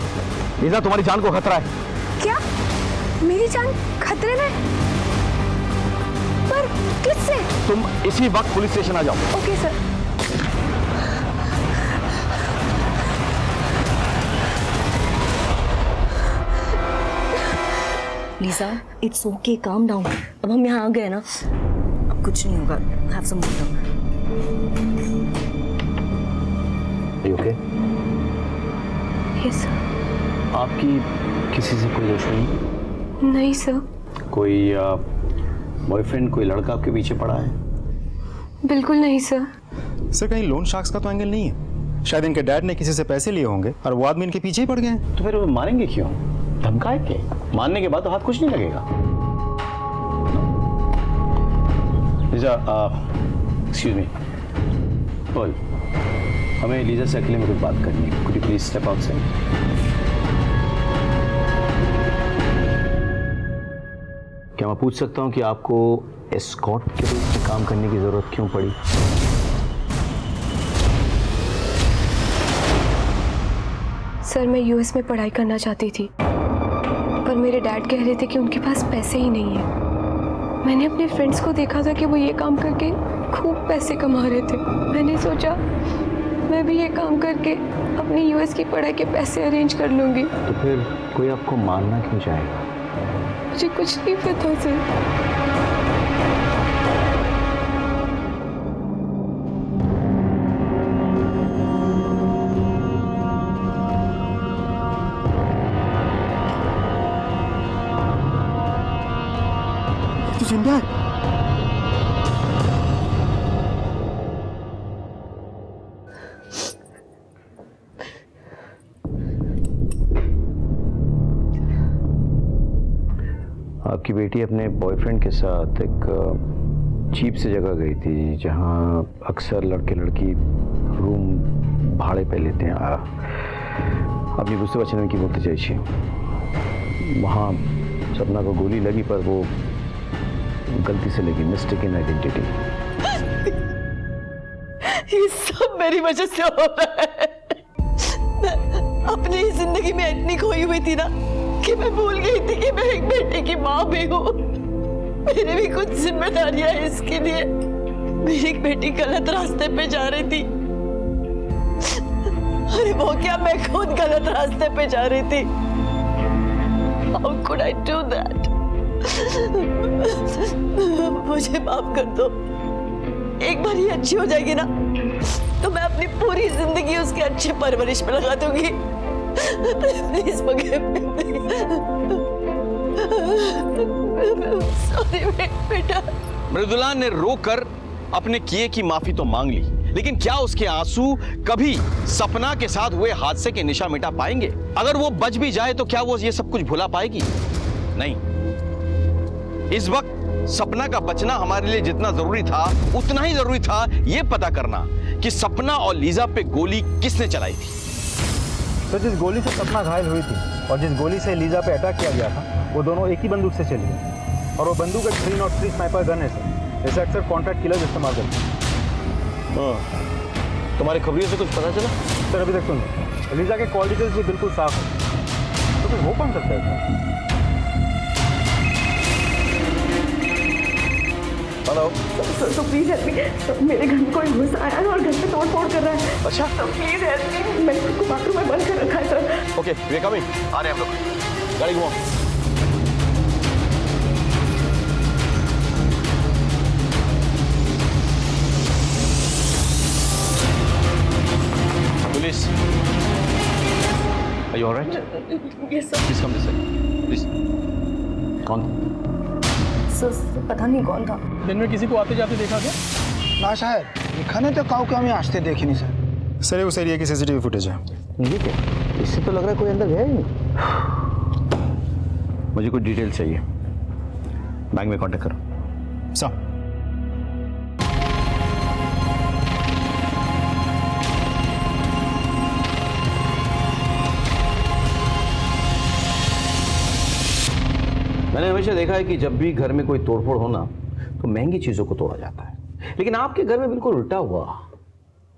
Speaker 8: लीजा तुम्हारी जान को खतरा है।
Speaker 4: क्या? मेरी जान खतरे में? पर किससे?
Speaker 8: तुम इसी वक्त पुलिस स्टेशन आ जाओ।
Speaker 4: Okay sir.
Speaker 2: Lisa it's okay, calm down. अब हम यहाँ आ गए ना, अब कुछ नहीं होगा। Have some water.
Speaker 8: Okay?
Speaker 4: Yes sir.
Speaker 8: आपकी किसी से कोई दुश्मनी?
Speaker 4: नहीं सर।
Speaker 8: कोई बॉयफ्रेंड, कोई लड़का आपके पीछे पड़ा है?
Speaker 4: बिल्कुल नहीं सर।
Speaker 7: सर कहीं लोन शार्क्स का तो एंगल नहीं है? शायद इनके डैड ने किसी से पैसे लिए होंगे और वो आदमी इनके पीछे ही पड़ गए हैं।
Speaker 8: तो फिर वो मारेंगे क्यों? धमकाए के? मारने के बाद तो हाथ कुछ नहीं लगेगा। लीजा, एक्सक्यूज मी, बोल, हमें लीजा से अकेले में कुछ बात करनी है। Could you please step outside? क्या मैं पूछ सकता हूँ कि आपको एस्कॉर्ट के रूप में काम करने की जरूरत क्यों पड़ी?
Speaker 4: सर मैं यूएस में पढ़ाई करना चाहती थी, पर मेरे डैड कह रहे थे कि उनके पास पैसे ही नहीं है। मैंने अपने फ्रेंड्स को देखा था कि वो ये काम करके खूब पैसे कमा रहे थे। मैंने सोचा मैं भी ये काम करके अपनी यूएस की पढ़ाई के पैसे अरेंज कर लूँगी।
Speaker 8: तो फिर कोई आपको मारना क्यों चाहेगा?
Speaker 4: मुझे कुछ नहीं पता सर।
Speaker 14: जिंदा है?
Speaker 8: आपकी बेटी अपने बॉयफ्रेंड के साथ एक चीप सी जगह गई थी जहां अक्सर लड़के लड़की रूम भाड़े पे लेते हैं। আপনি বুঝতে পারছেন আমি কি বলতে চাইছি। वहाँ सपना को गोली लगी पर वो गलती से लगी, मिस्टेकन आइडेंटिटी।
Speaker 2: ये सब मेरी वजह से हो रहा है। मैं अपनी जिंदगी में इतनी खोई हुई थी ना कि मैं भूल गई थी कि मैं एक बेटे की माँ भी हूँ। मेरी भी कुछ जिम्मेदारियां हैं इसके लिए। मेरी एक बेटी गलत रास्ते पे जा रही थी। अरे वो क्या, मैं खुद गलत रास्ते पे जा रही थी। How could I do that? मुझे माफ कर दो। एक बार ये अच्छी हो जाएगी ना तो मैं अपनी पूरी जिंदगी उसकी अच्छी परवरिश में लगा दूंगी। प्लीज सॉरी बेटा।
Speaker 13: मृदुला ने रोकर अपने किए की माफी तो मांग ली, लेकिन क्या उसके आंसू कभी सपना के साथ हुए हादसे के निशा मिटा पाएंगे? अगर वो बच भी जाए तो क्या वो ये सब कुछ भुला पाएगी? नहीं। इस वक्त सपना का बचना हमारे लिए जितना जरूरी था उतना ही जरूरी था ये पता करना कि सपना और लीजा पे गोली किसने चलाई थी।
Speaker 7: तो जिस गोली से सपना घायल हुई थी और जिस गोली से लीजा पे अटैक किया गया था वो दोनों एक ही बंदूक से चली गई और वो बंदूक एक 303 स्नाइपर गन है सर। इसे अक्सर कॉन्ट्रैक्ट किलर्स इस्तेमाल करते हैं।
Speaker 8: तुम्हारी खबरियों से कुछ पता चला?
Speaker 7: सर अभी तक तो नहीं। लीजा के कॉल डिटेल्स भी बिल्कुल साफ है, तो फिर हो कौन सकता है?
Speaker 8: हेलो
Speaker 2: तो प्लीज हेल्प मी। मेरे घर में कोई घुस आया है और घर पे तोड़ फोड़ कर रहा है।
Speaker 8: अच्छा
Speaker 2: तो प्लीज हेल्प मी। मैंने खुद को बाथरूम में बंद कर रखा है sir.
Speaker 8: Okay we are coming. आ रहे हैं हम लोग। गाड़ी घुमाओ। Police. Are you all right?
Speaker 2: Yes sir.
Speaker 8: Please come this way. Please. कौन?
Speaker 2: सर पता नहीं कौन था।
Speaker 9: दिन में किसी को आते जाते देखा क्या?
Speaker 18: ना शायद एखाने तो काउ के हमें आस्ते देखी नहीं सर।
Speaker 7: सर उस एरिया की सीसीटीवी फुटेज है।
Speaker 8: ये क्या? इससे तो लग रहा है कोई अंदर गया ही नहीं। मुझे कुछ डिटेल चाहिए। बैंक में कांटेक्ट करो।
Speaker 7: सर
Speaker 8: मैंने हमेशा देखा है कि जब भी घर में कोई तोड़फोड़ हो ना तो महंगी चीजों को तोड़ा जाता है, लेकिन आपके घर में बिल्कुल उल्टा हुआ।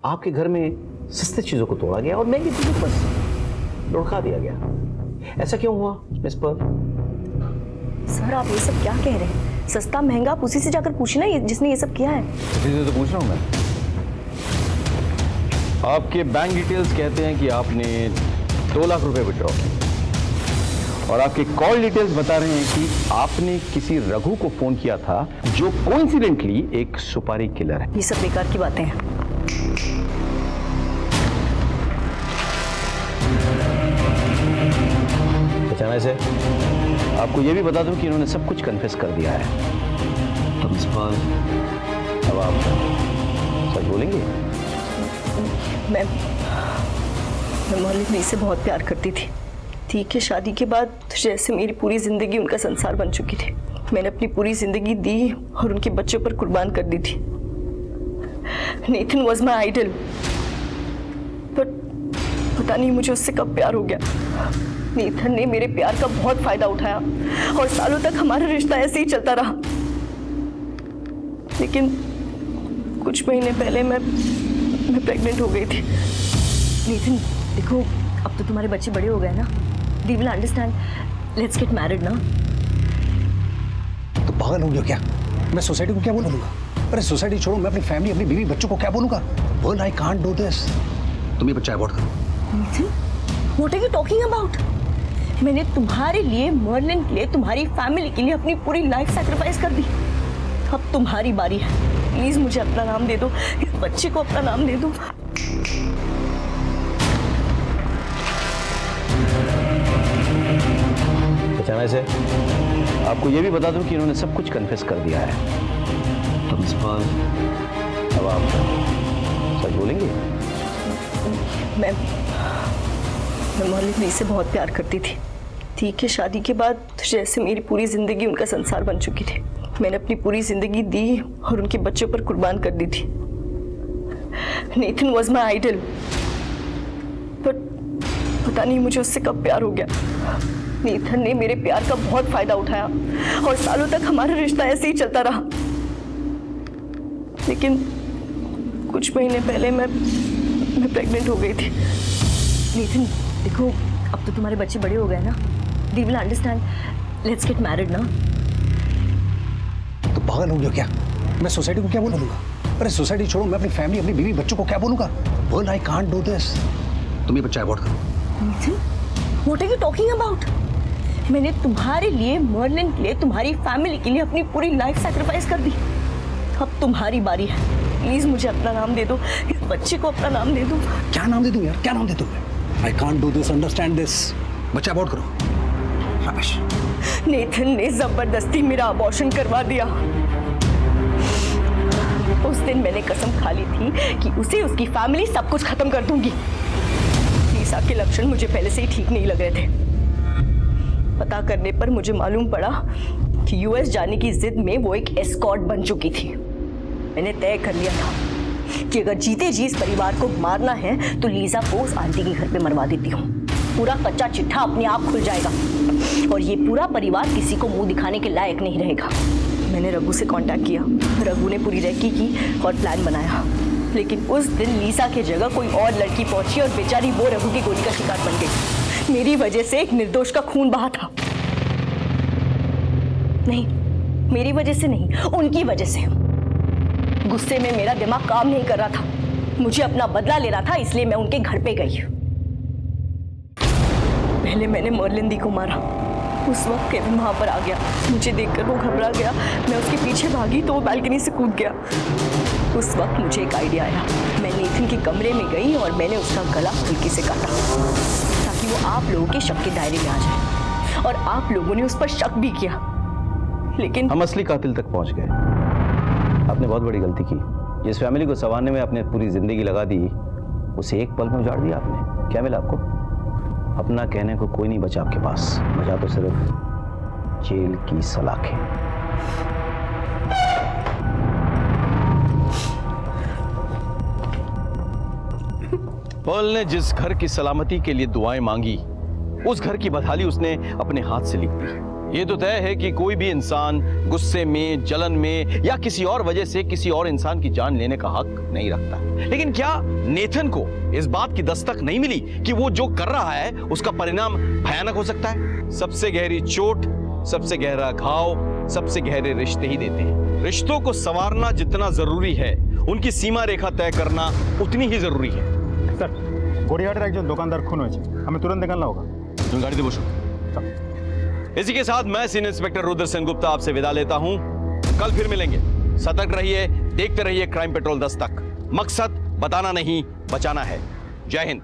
Speaker 8: आपके घर में सस्ती चीजों को तोड़ा गया और महंगी चीजों को बस लुढ़का दिया गया। ऐसा क्यों हुआ मिस पर्ल?
Speaker 2: सर आप ये सब क्या कह रहे हैं? सस्ता महंगा आप उसी से जाकर पूछना जिसने ये सब किया है।
Speaker 8: इसीलिए तो पूछ रहा हूं मैं। आपके बैंक डिटेल्स कहते हैं कि आपने 2 लाख रुपए विड्रॉ किए और आपके कॉल डिटेल्स बता रहे हैं कि आपने किसी रघु को फोन किया था जो कोइंसिडेंटली एक सुपारी किलर है।
Speaker 2: ये सब बेकार की बातें हैं।
Speaker 8: अचानक से आपको यह भी बता दूं कि इन्होंने सब कुछ कन्फेस कर दिया है। तो मिस पर्ल, अब आप सच बोलेंगे?
Speaker 2: मैं मौलिक से बहुत प्यार करती थी। ठीक है, शादी के बाद जैसे मेरी पूरी जिंदगी उनका संसार बन चुकी थी। मैंने अपनी पूरी जिंदगी दी और उनके बच्चों पर कुर्बान कर दी थी। Nathan was my idol, but पता नहीं मुझे उससे कब प्यार हो गया। नेथन ने मेरे प्यार का बहुत फायदा उठाया और सालों तक हमारा रिश्ता ऐसे ही चलता रहा। लेकिन कुछ महीने पहले मैं प्रेग्नेंट हो गई थी। नेथन देखो, अब तो तुम्हारे बच्चे बड़े हो गए ना, they will understand, let's get married ना।
Speaker 5: तो पागल हो गया क्या? मैं सोसाइटी को क्या बोलूंगा? अरे सोसाइटी छोड़ो, मैं अपनी फैमिली, अपनी बीवी बच्चों को क्या बोलूंगा? बोल आई कांट डू दिस। तुम ये बच्चा अबॉर्ट करो।
Speaker 2: What are you talking about? मैंने तुम्हारे लिए, मर्लिन के लिए, तुम्हारी फैमिली के लिए अपनी पूरी लाइफ सैक्रिफाइस कर दी। अब तुम्हारी बारी है, प्लीज मुझे अपना नाम दे दो, इस बच्चे को अपना नाम दे दो।
Speaker 8: अचानक से आपको ये भी बता दूं कि इन्होंने सब कुछ कन्फेस कर दिया है। तो प्रिंसिपल, अब आप सच बोलेंगे?
Speaker 2: मैं मौलिक से बहुत प्यार करती थी। ठीक है, शादी के बाद जैसे मेरी पूरी जिंदगी उनका संसार बन चुकी थी। मैंने अपनी पूरी जिंदगी दी और उनके बच्चों पर कुर्बान कर दी थी। Nathan was my idol, but पता नहीं मुझे उससे कब प्यार हो गया। नेथन ने मेरे प्यार का बहुत फायदा उठाया और सालों तक हमारा रिश्ता ऐसे ही चलता रहा। लेकिन कुछ महीने पहले मैं प्रेग्नेंट हो गई थी। नेथन देखो, अब तो तुम्हारे बच्चे बड़े हो गए ना, they will understand, let's get married ना।
Speaker 5: तो पागल हो गया क्या? मैं सोसाइटी को क्या बोलूंगा? अरे सोसाइटी छोड़ो, मैं अपनी फैमिली, अपनी बीवी बच्चों को क्या बोलूंगा? बोल आई कांट डू दिस। तुम ये बच्चा अबॉर्ट करो।
Speaker 2: Nathan, what are you talking about? मैंने तुम्हारे लिए, मर्लिन के लिए, तुम्हारी फैमिली के लिए अपनी पूरी लाइफ सैक्रिफाइस कर दी। अब तुम्हारी बारी है, प्लीज मुझे अपना नाम दे दो, इस बच्चे को अपना नाम दे दो।
Speaker 5: क्या नाम दे दूं यार? क्या नाम दे दूं? I can't do this, understand this. बच्चा अबॉर्ट करो। शाबाश।
Speaker 2: नेथन ने जबरदस्ती मेरा अबॉर्शन करवा दिया। उस दिन मैंने कसम खा ली थी कि उसे, उसकी फैमिली, सब कुछ खत्म कर दूंगी। लीसा के लक्षण मुझे पहले से ही ठीक नहीं लग रहे थे। पता करने पर मुझे मालूम पड़ा कि यूएस जाने की जिद में वो एक एस्कॉर्ट बन चुकी थी। मैंने तय कर लिया था कि अगर जीते जी इस परिवार को मारना है तो लीजा को उस आंटी के घर पे मरवा देती हूँ। पूरा कच्चा चिट्ठा अपने आप खुल जाएगा और ये पूरा परिवार किसी को मुंह दिखाने के लायक नहीं रहेगा। मैंने रघु से कांटेक्ट किया, रघु ने पूरी रेकी की और प्लान बनाया। लेकिन उस दिन लीसा की जगह कोई और लड़की पहुंची और बेचारी वो रघु की गोली का शिकार बन गई। मेरी वजह से एक निर्दोष का खून बहा था। नहीं, मेरी वजह से नहीं, उनकी वजह से। गुस्से में मेरा दिमाग काम नहीं कर रहा था। मुझे अपना बदला लेना था, इसलिए मैं उनके घर पे गई। पहले मैंने मर्लिन दी को मारा। उस वक्त केविन वहां पर आ गया। मुझे देखकर वो घबरा गया। मैं उसके पीछे भागी तो वो बालकनी से कूद गया। उस वक्त मुझे एक आइडिया आया। मैं नेथन के कमरे में गई और मैंने उसका गला हल्के से काटा ताकि वो आप लोगों के शक के दायरे में आ जाए। और आप लोगों ने उस पर शक भी किया, लेकिन
Speaker 8: हम असली कातिल तक पहुंच गए। आपने बहुत बड़ी गलती की। जिस फैमिली को संवारने में आपने पूरी जिंदगी लगा दी, उसे एक पल में उजाड़ दिया आपने। क्या मिला आपको? अपना कहने को कोई नहीं बचा आपके पास, बचा तो सिर्फ जेल की सलाखें। पॉल ने जिस घर की सलामती के लिए दुआएं मांगी, उस घर की बदहाली उसने अपने हाथ से लिख दी। ये तो तय है कि कोई भी इंसान गुस्से में, जलन में या किसी और वजह से किसी और इंसान की जान लेने का हक नहीं रखता। लेकिन क्या नेथन को इस बात की दस्तक नहीं मिली कि वो जो कर रहा है उसका परिणाम भयानक हो सकता है? सबसे गहरी चोट, सबसे गहरा घाव, सबसे गहरे रिश्ते ही देते हैं। रिश्तों को संवारना जितना जरूरी है, उनकी सीमा रेखा तय करना उतनी ही जरूरी है।
Speaker 7: सर, গড়িয়াহাটের একজন দোকানদার খুন হয়েছে, हमें तुरंत निकलना होगा।
Speaker 8: तुम गाड़ी दे बसो। इसी के साथ मैं सीनियर इंस्पेक्टर रुद्र सेन गुप्ता आपसे विदा लेता हूं। कल फिर मिलेंगे। सतर्क रहिए, देखते रहिए क्राइम पेट्रोल 10 तक। मकसद बताना नहीं, बचाना है। जय हिंद।